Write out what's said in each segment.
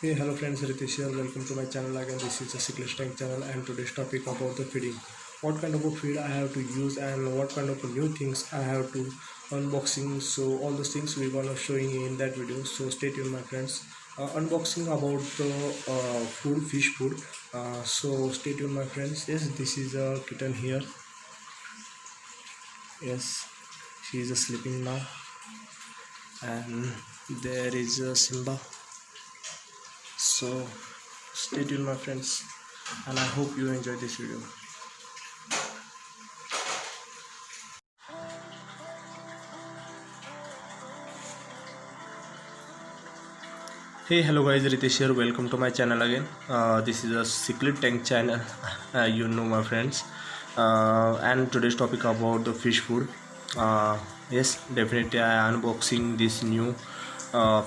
Hey, hello friends, Ritesh here. Welcome to my channel again. This is the Cyclist Tank channel, and today's topic about the feeding. What kind of a feed I have to use and what kind of new things I have to unboxing. So all those things we're gonna showing in that video. So stay tuned, my friends. Unboxing about the fish food. So stay tuned, my friends. Yes, this is a kitten here. Yes, she is sleeping now, and there is a Simba. So stay tuned, my friends, and I hope you enjoy this video. Hey, hello guys, Ritesh here. Welcome to my channel again. This is a Cyclist Tank channel. You know, my friends, and today's topic about the fish food. Yes, definitely I unboxing this new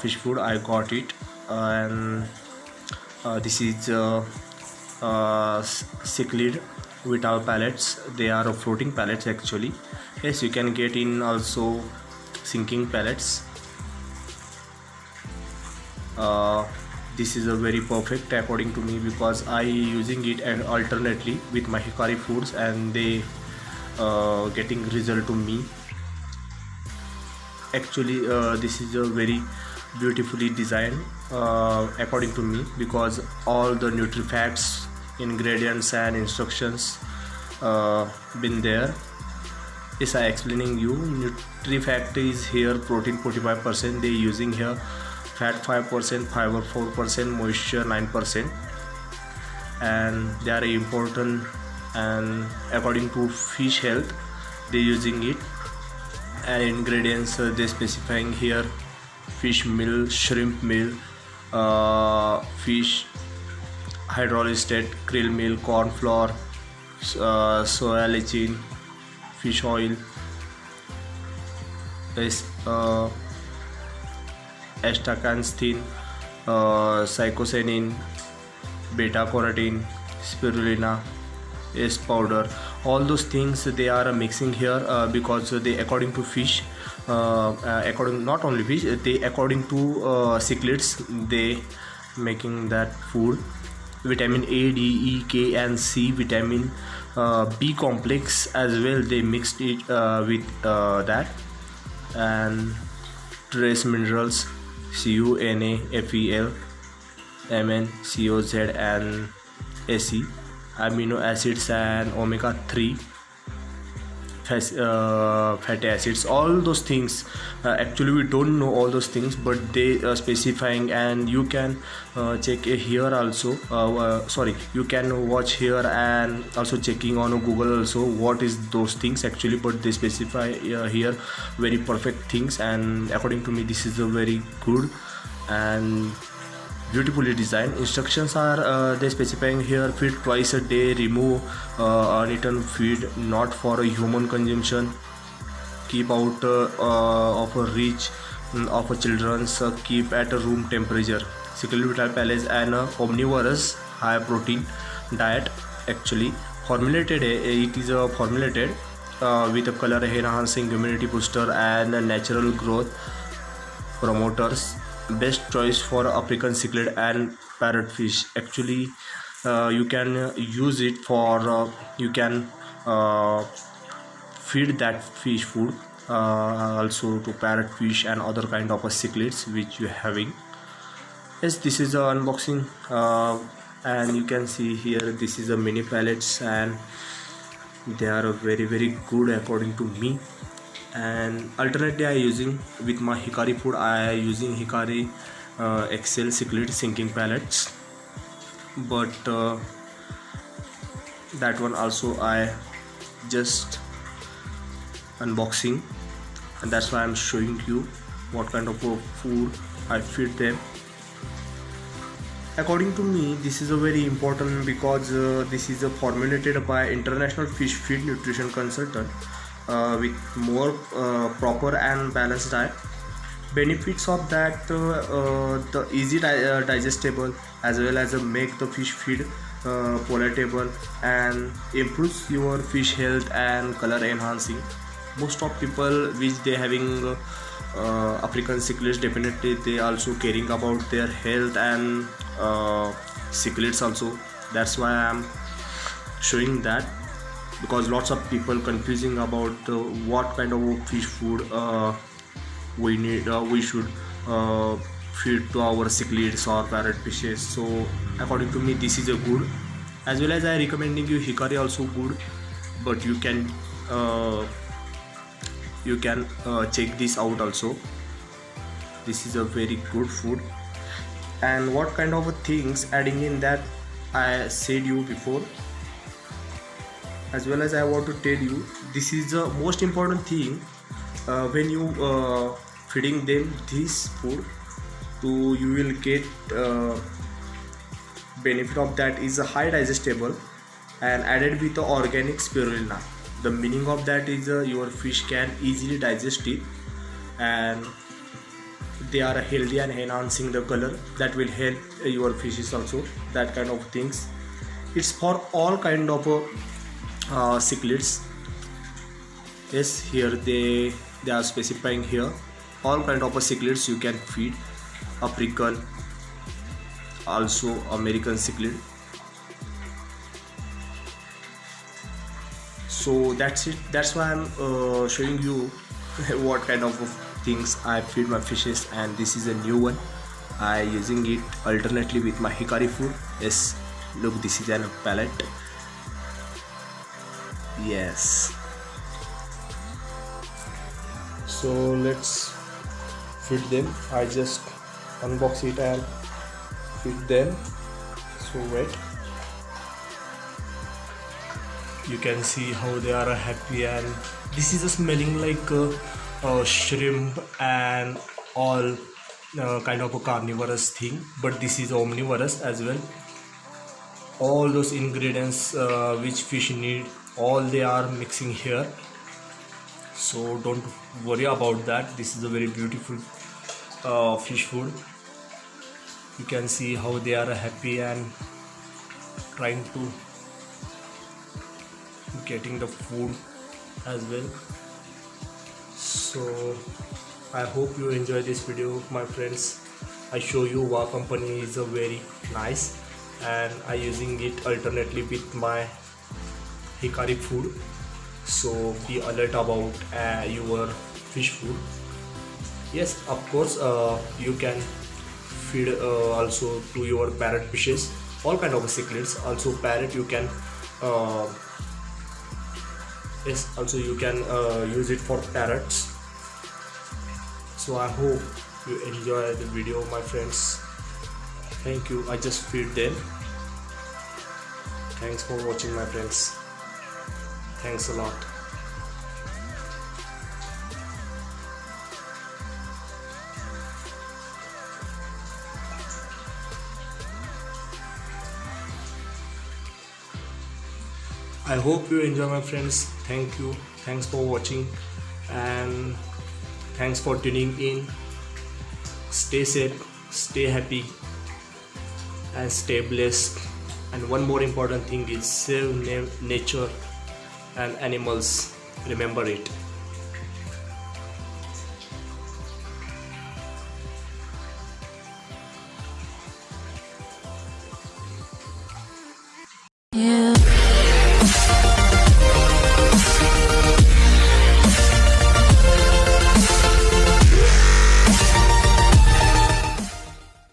fish food. I got it, and this is cichlid without pellets. They are floating pellets actually. Yes, you can get in also sinking pellets. This is a very perfect according to me because I using it and alternately with my Hikari foods, and they getting result to me. Actually this is a very beautifully designed according to me, because all the nutrifacts, ingredients and instructions been there. Yes, I explaining you. Nutrifact is here protein 45%, they using here fat 5%, fiber 4%, moisture 9%, and they are important. And according to fish health they using it, and ingredients they specifying here: fish meal, shrimp meal, fish hydrolysate, krill meal, corn flour, soya lecithin, fish oil, astaxanthin, psychosanin, beta carotene, spirulina, yeast powder. All those things they are mixing here because they according to fish, according not only fish, they according to cichlids, they making that food. Vitamin A, D, E, K and C, vitamin B complex as well, they mixed it with that, and trace minerals Cu, Na, Fel, Mn, Coz and Ac, amino acids and omega 3 fatty acids. All those things actually we don't know all those things, but they are specifying, and you can check here also. Sorry, you can watch here and also checking on Google also what is those things actually, but they specify here very perfect things, and according to me this is a very good and beautifully designed. Instructions are they specifying here: feed twice a day, remove uneaten feed not for a human consumption, keep out of a reach of a children's, keep at a room temperature. Cichlid without pellets and omnivorous high protein diet. Actually formulated, it is formulated with a color enhancing, immunity booster and natural growth promoters. Best choice for African cichlid and parrotfish. Actually you can use it for you can feed that fish food also to parrotfish and other kind of cichlids which you having. Yes, this is the unboxing, and you can see here this is a mini pellets, and they are very good according to me. And alternately I using with my Hikari food, I using Hikari XL cichlid sinking pellets, but that one also I just unboxing, and that's why I'm showing you what kind of food I feed them. According to me this is a very important, because this is formulated by international fish feed nutrition consultant with more proper and balanced diet. Benefits of that: the easy digestible, as well as make the fish feed palatable, and improves your fish health and color enhancing. Most of people which they having African cichlids, definitely they also caring about their health and cichlids also. That's why I'm showing that, because lots of people confusing about what kind of fish food we should feed to our cichlids or parrotfishes. So according to me, this is a good, as well as I recommending you hickory also good, but you can check this out also. This is a very good food. And what kind of things adding in that I said you before, as well as I want to tell you, this is the most important thing when you feeding them this food, so you will get benefit of that is a high digestible and added with the organic spirulina. The meaning of that is your fish can easily digest it, and they are healthy and enhancing the color. That will help your fishes also, that kind of things. It's for all kind of cichlids. Yes, here they are specifying here all kind of cichlids you can feed. African, also American cichlid. So that's it. That's why I'm showing you what kind of things I feed my fishes, and this is a new one. I using it alternately with my hickory food. Yes, look, this is a pellet. Yes. So let's feed them. I just unbox it and feed them. So wait, you can see how they are happy, and this is a smelling like shrimp and all kind of a carnivorous thing, but this is omnivorous as well. All those ingredients which fish need, all they are mixing here, so don't worry about that. This is a very beautiful fish food. You can see how they are happy and trying to getting the food as well. So I hope you enjoy this video, my friends. I show you Wow company is a very nice, and I using it alternately with my hickory food. So be alert about your fish food. Yes, of course, you can feed also to your parrot fishes, all kind of cichlids. Also parrot you can yes, also you can use it for parrots. So I hope you enjoy the video, my friends. Thank you. I just feed them. Thanks for watching, my friends. Thanks a lot. I hope you enjoy, my friends. Thank you. Thanks for watching, and thanks for tuning in. Stay safe, stay happy, and stay blessed. And one more important thing is save nature and animals. Remember it.